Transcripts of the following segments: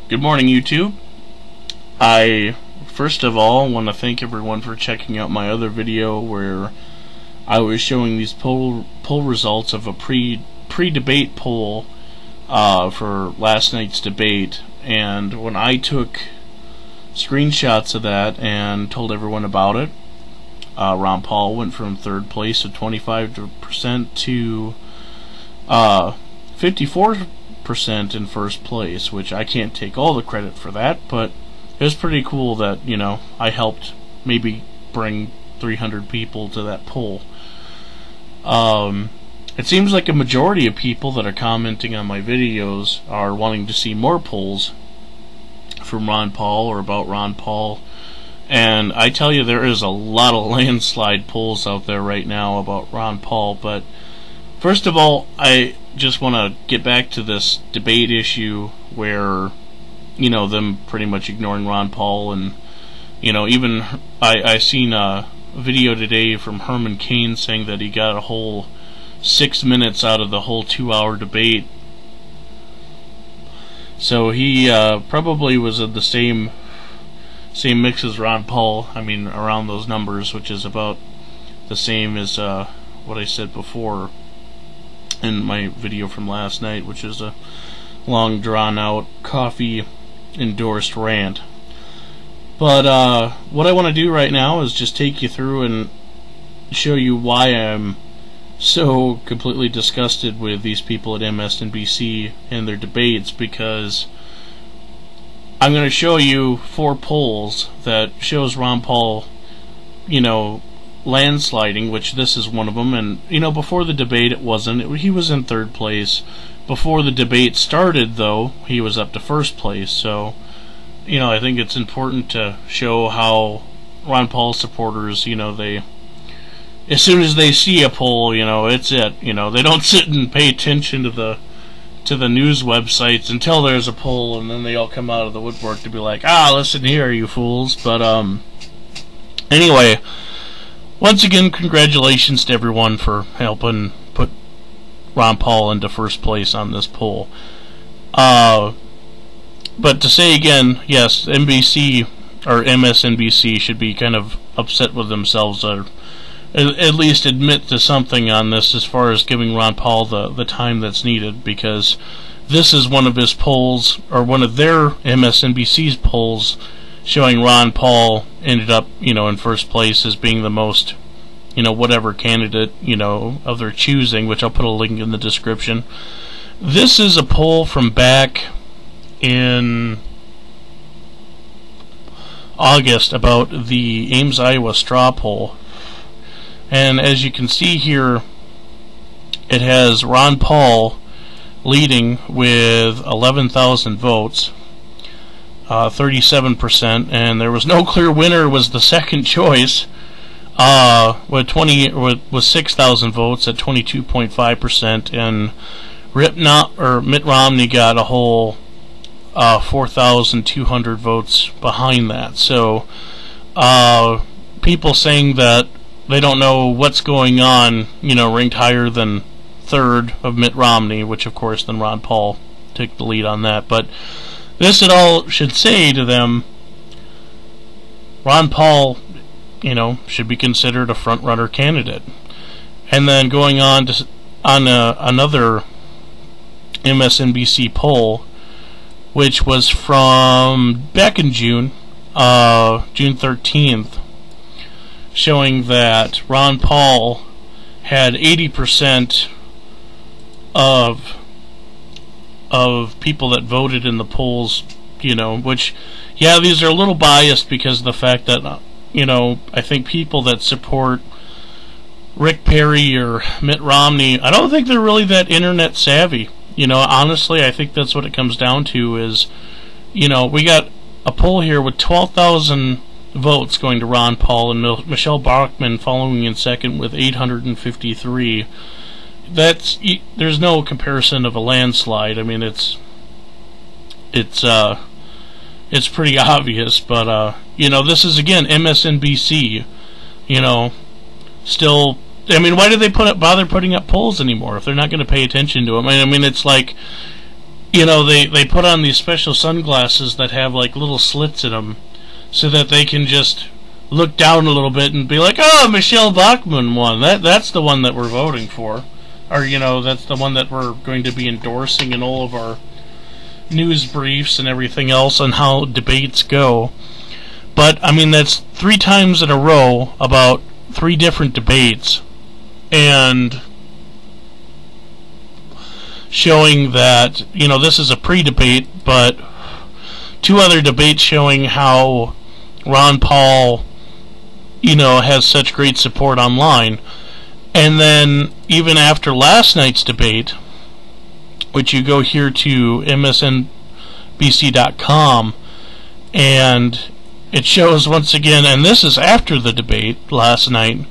Good morning, YouTube. I first of all want to thank everyone for checking out my other video where I was showing these poll results of a pre-debate poll for last night's debate, and when I took screenshots of that and told everyone about it, Ron Paul went from third place at 25% to 54% in first place, which I can't take all the credit for that, but it was pretty cool that, you know, I helped maybe bring 300 people to that poll. It seems like a majority of people that are commenting on my videos are wanting to see more polls from Ron Paul or about Ron Paul, and I tell you, there is a lot of landslide polls out there right now about Ron Paul. But first of all, I just want to get back to this debate issue where, you know, them pretty much ignoring Ron Paul, and, you know, even I seen a video today from Herman Cain saying that he got a whole 6 minutes out of the whole 2-hour debate. So he probably was in the same mix as Ron Paul. I mean, around those numbers, which is about the same as what I said before in my video from last night, which is a long drawn-out coffee endorsed rant. But what I want to do right now is just take you through and show you why I'm so completely disgusted with these people at MSNBC and their debates, because I'm going to show you 4 polls that shows Ron Paul, you know, landsliding, which this is one of them. And, you know, before the debate it wasn't. He was in third place. Before the debate started, though, he was up to first place. So, you know, I think it's important to show how Ron Paul supporters, you know, they, as soon as they see a poll, you know, it's it. You know, they don't sit and pay attention to the news websites until there's a poll, and then they all come out of the woodwork to be like, listen here, you fools. But anyway, once again, congratulations to everyone for helping put Ron Paul into first place on this poll. But to say again, yes, NBC or MSNBC should be kind of upset with themselves, or at least admit to something on this as far as giving Ron Paul the time that's needed, because this is one of his polls, or one of their MSNBC's polls, showing Ron Paul ended up, you know, in first place as being the most, you know, whatever candidate, you know, of their choosing, which I'll put a link in the description. This is a poll from back in August about the Ames, Iowa straw poll. And as you can see here, it has Ron Paul leading with 11,000 votes, 37%, and there was no clear winner. Was the second choice with 6,000 votes at 22.5%, and Mitt Romney got a whole 4,200 votes behind that. So people saying that they don't know what's going on, you know, ranked higher than third of Mitt Romney, which of course then Ron Paul took the lead on that. But this at all should say to them, Ron Paul, you know, should be considered a front-runner candidate. And then going on to another MSNBC poll, which was from back in June 13th, showing that Ron Paul had 80% of people that voted in the polls, you know, which, yeah, these are a little biased because of the fact that, you know, I think people that support Rick Perry or Mitt Romney, I don't think they're really that internet savvy. You know, honestly, I think that's what it comes down to is, you know, we got a poll here with 12,000 votes going to Ron Paul, and Michelle Bachmann following in second with 853. There's no comparison of a landslide. I mean, it's pretty obvious. But you know, this is again MSNBC. You know, still. I mean, why do they bother putting up polls anymore if they're not going to pay attention to them? I mean, it's like you know, they put on these special sunglasses that have like little slits in them, so that they can just look down a little bit and be like, "Oh, Michelle Bachmann won. That's the one that we're voting for," or you know, that's the one that we're going to be endorsing in all of our news briefs and everything else on how debates go. But I mean, that's 3 times in a row about 3 different debates, and showing that, you know, this is a pre-debate, but 2 other debates showing how Ron Paul, you know, has such great support online. And then even after last night's debate, which you go here to msnbc.com, and it shows once again, and this is after the debate last night,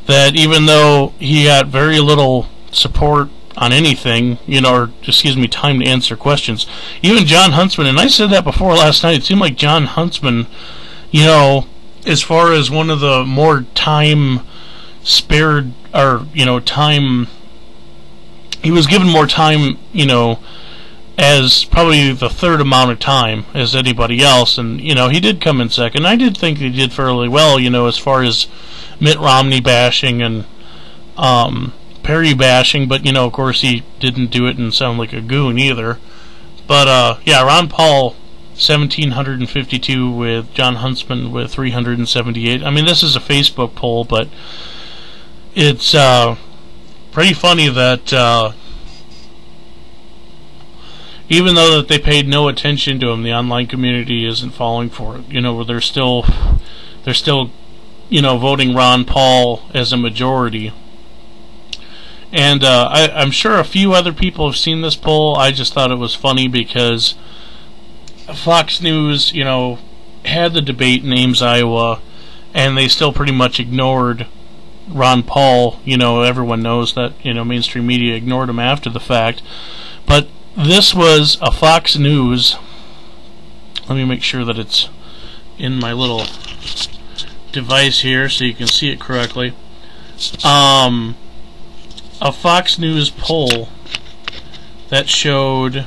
that even though he got very little support on anything, you know, or excuse me, time to answer questions, even Jon Huntsman, and I said that before last night, it seemed like Jon Huntsman, you know, as far as one of the more time spared, or, you know, time, he was given more time, you know, as probably the 3rd amount of time as anybody else, and, you know, he did come in second. I did think he did fairly well, you know, as far as Mitt Romney bashing and Perry bashing, but, you know, of course he didn't do it and sound like a goon either. But, yeah, Ron Paul, 1,752 with Jon Huntsman with 378. I mean, this is a Facebook poll, but it's pretty funny that even though that they paid no attention to him, the online community isn't falling for it. You know, they're still, you know, voting Ron Paul as a majority. And I'm sure a few other people have seen this poll. I just thought it was funny because Fox News, you know, had the debate in Ames, Iowa, and they still pretty much ignored Ron Paul. You know, everyone knows that, you know, mainstream media ignored him after the fact. But this was a Fox News. Let me make sure that it's in my little device here so you can see it correctly. A Fox News poll that showed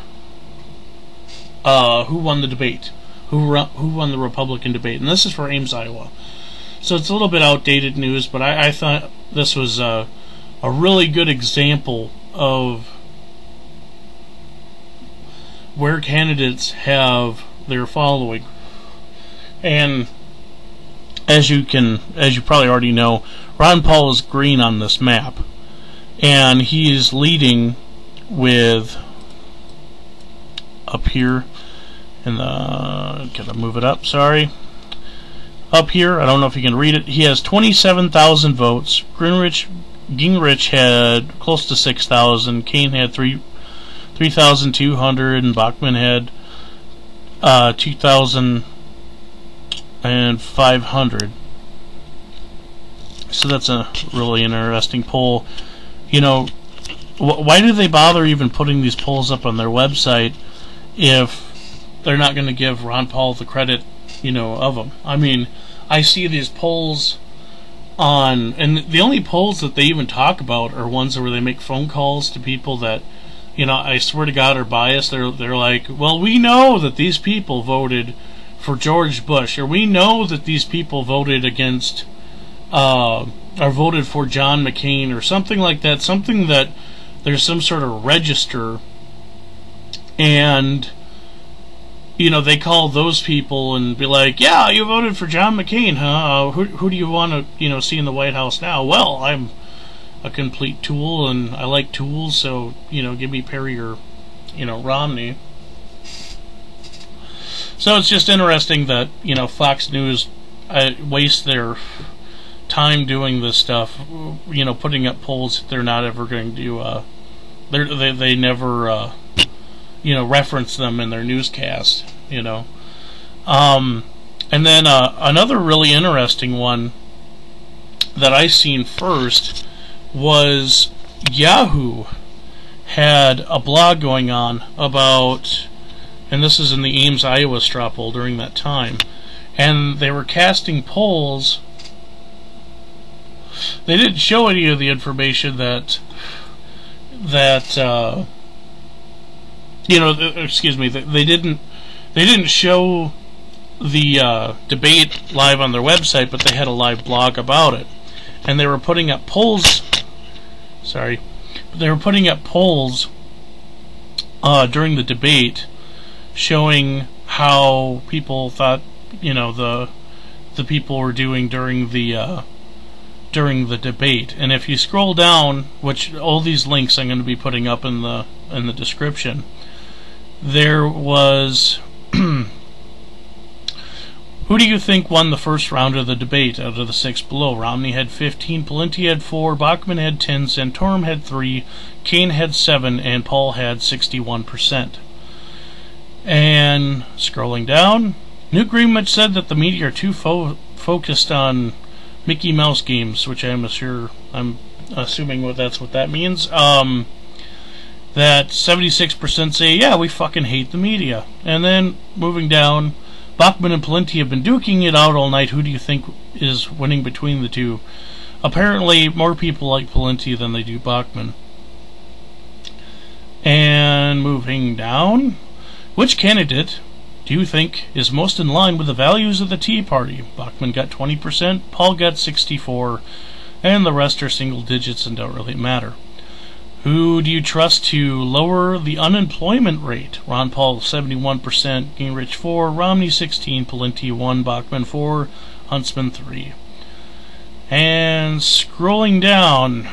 who won the debate, who won the Republican debate, and this is for Ames, Iowa. So it's a little bit outdated news, but I thought this was a really good example of where candidates have their following. And as you probably already know, Ron Paul is green on this map. And he is leading with, up here in the, gotta move it up, sorry. Up here, I don't know if you can read it, he has 27,000 votes. Gingrich had close to 6,000. Kane had 3,200, and Bachmann had 2,500. So that's a really interesting poll. You know, why do they bother even putting these polls up on their website if they're not going to give Ron Paul the credit, you know, of them? I mean, I see these polls on, and the only polls that they even talk about are ones where they make phone calls to people that, you know, I swear to God are biased. They're like, well, we know that these people voted for George Bush, or we know that these people voted against or voted for John McCain, or something like that, something that there's some sort of register, and, you know, they call those people and be like, yeah, you voted for John McCain, huh? Who do you want to, you know, see in the White House now? Well, I'm a complete tool, and I like tools, so, you know, give me Perry or, you know, Romney. So it's just interesting that, you know, Fox News wastes their time doing this stuff, you know, putting up polls that they're not ever going to they never you know, reference them in their newscast, you know. And then another really interesting one that I seen first was Yahoo had a blog going on about, and this is in the Ames, Iowa straw poll during that time, and they were casting polls. They didn't show any of the information that excuse me, they didn't show the debate live on their website, but they had a live blog about it, and they were putting up polls. Sorry, but they were putting up polls during the debate, showing how people thought, the people were doing during the debate. And if you scroll down, which all these links I'm going to be putting up in the description, there was who do you think won the first round of the debate out of the 6 below? Romney had 15, Pawlenty had 4, Bachmann had 10, Santorum had 3, Kaine had 7, and Paul had 61%. And scrolling down, Newt Gingrich said that the media are too focused on Mickey Mouse games, which I'm assuming that's what that means. That 76% say, yeah, we fucking hate the media. And then moving down, Bachmann and Pawlenty have been duking it out all night. Who do you think is winning between the two? Apparently, more people like Pawlenty than they do Bachmann. And moving down, which candidate do you think is most in line with the values of the Tea Party? Bachmann got 20%, Paul got 64%, and the rest are single digits and don't really matter. Who do you trust to lower the unemployment rate? Ron Paul 71%, Gingrich 4%, Romney 16%, Pawlenty 1%, Bachmann 4%, Huntsman 3%. And scrolling down,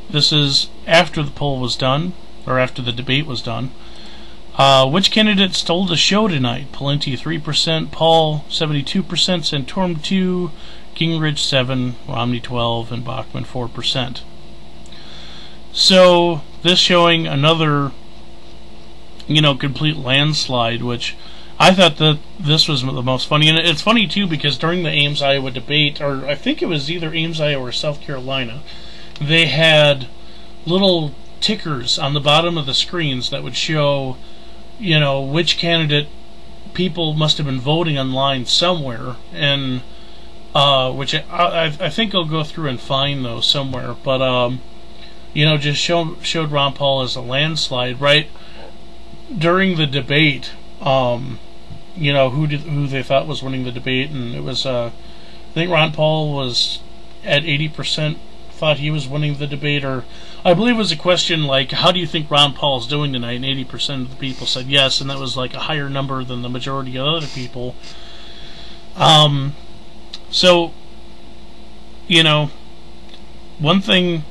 this is after the poll was done, or after the debate was done. Which candidate stole the show tonight? Pawlenty 3%, Paul 72%, Santorum 2%, Gingrich 7%, Romney 12%, and Bachmann 4%. So, this showing another, complete landslide, which I thought that this was the most funny. And it's funny, too, because during the Ames, Iowa debate, or I think it was either Ames, Iowa, or South Carolina, they had little tickers on the bottom of the screens that would show, which candidate people must have been voting online somewhere, and which I think I'll go through and find those somewhere, but just showed Ron Paul as a landslide right during the debate. Who they thought was winning the debate, and it was I think Ron Paul was at 80%. Thought he was winning the debate, or I believe it was a question like, how do you think Ron Paul's doing tonight? And 80% of the people said yes, and that was like a higher number than the majority of other people. So, one thing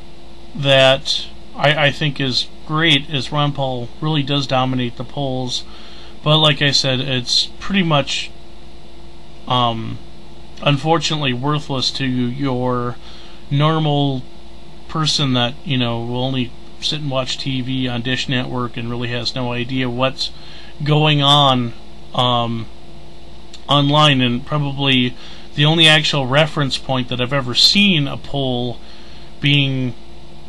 that I think is great is Ron Paul really does dominate the polls, but like I said, it's pretty much, unfortunately, worthless to your normal person that will only sit and watch TV on Dish Network and really has no idea what's going on online. And probably the only actual reference point that I've ever seen a poll being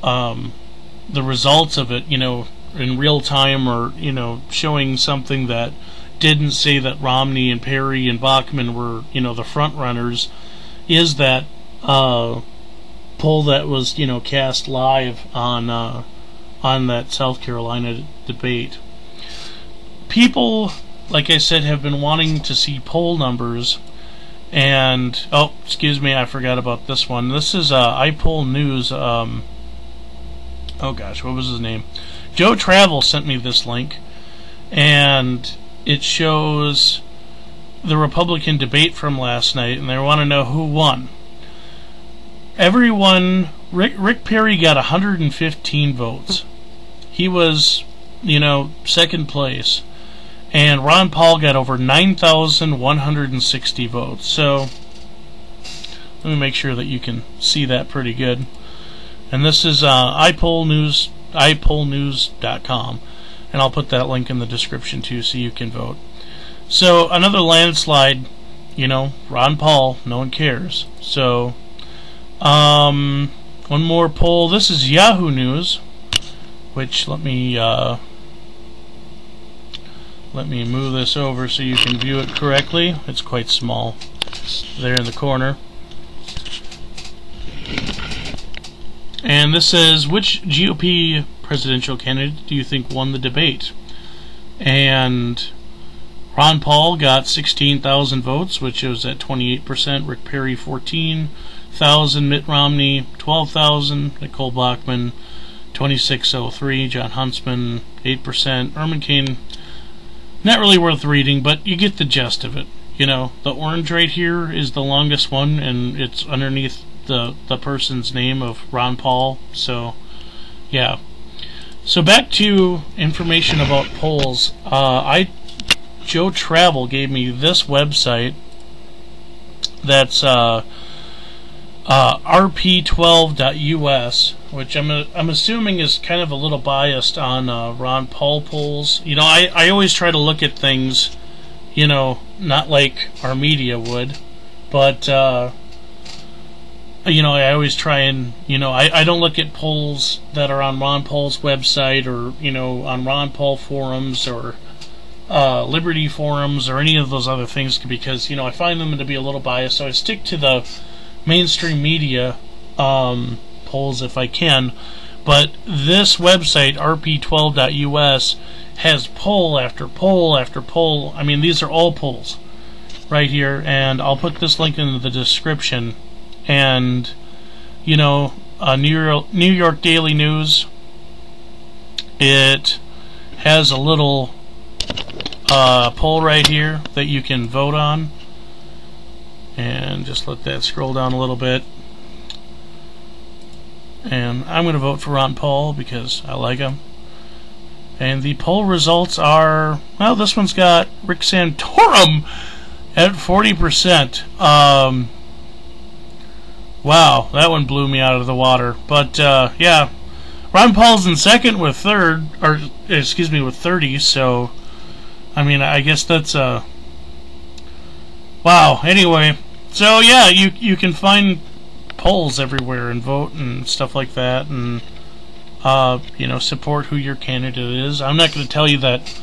the results of it, in real time, or showing something that didn't say that Romney and Perry and Bachmann were the front runners, is that poll that was cast live on that South Carolina debate. People, like I said, have been wanting to see poll numbers, and excuse me, I forgot about this one. This is iPoll News. Oh gosh, what was his name? Joe Travel sent me this link, and it shows the Republican debate from last night, and they want to know who won. Everyone, Rick Perry got 115 votes. He was, second place. And Ron Paul got over 9,160 votes. So, let me make sure that you can see that pretty good. And this is iPollNews.com. And I'll put that link in the description too, so you can vote. So, another landslide, Ron Paul, no one cares. So, one more poll. This is Yahoo News, which let me move this over so you can view it correctly. It's quite small there in the corner. And this says, which GOP presidential candidate do you think won the debate? And Ron Paul got 16,000 votes, which was at 28%. Rick Perry 14,000. Mitt Romney 12,000. Nicole Bachmann 2603. John Huntsman 8%. Herman Cain, not really worth reading, but you get the gist of it. You know, the orange right here is the longest one, and it's underneath the person's name of Ron Paul. So, yeah. So back to information about polls. Joe Travel gave me this website that's rp12.us, which I'm assuming is kind of a little biased on Ron Paul polls. You know, I always try to look at things, you know, not like our media would, but you know, I always try and, you know, I don't look at polls that are on Ron Paul's website or, you know, on Ron Paul forums or Liberty forums or any of those other things, because, you know, I find them to be a little biased. So I stick to the mainstream media polls if I can. But this website, rp12.us, has poll after poll after poll. I mean, these are all polls right here, and I'll put this link in the description. And, you know, New York Daily News, it has a little poll right here that you can vote on. And just let that scroll down a little bit. And I'm going to vote for Ron Paul because I like him. And the poll results are, well, this one's got Rick Santorum at 40%. Wow, that one blew me out of the water. But yeah, Ron Paul's in second with with 30. So, I mean, I guess that's wow. Anyway, so yeah, you can find polls everywhere and vote and stuff like that, and you know, support who your candidate is. I'm not going to tell you that,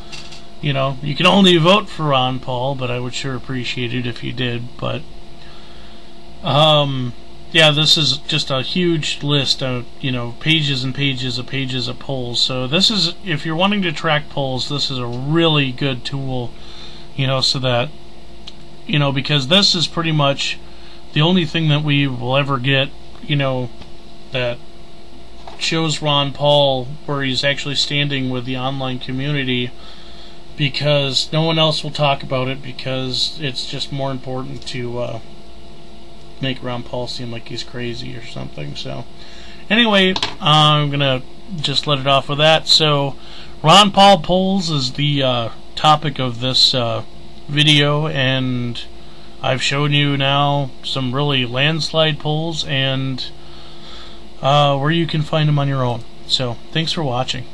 you know, you can only vote for Ron Paul, but I would sure appreciate it if you did. But yeah, this is just a huge list of, you know, pages and pages of polls. So this is, if you're wanting to track polls, this is a really good tool, you know, so that, you know, because this is pretty much the only thing that we will ever get, you know, that shows Ron Paul where he's actually standing with the online community, because no one else will talk about it, because it's just more important to make Ron Paul seem like he's crazy or something. So anyway, I'm gonna just let it off with that. So Ron Paul polls is the topic of this video, and I've shown you now some really landslide polls and where you can find them on your own. So thanks for watching.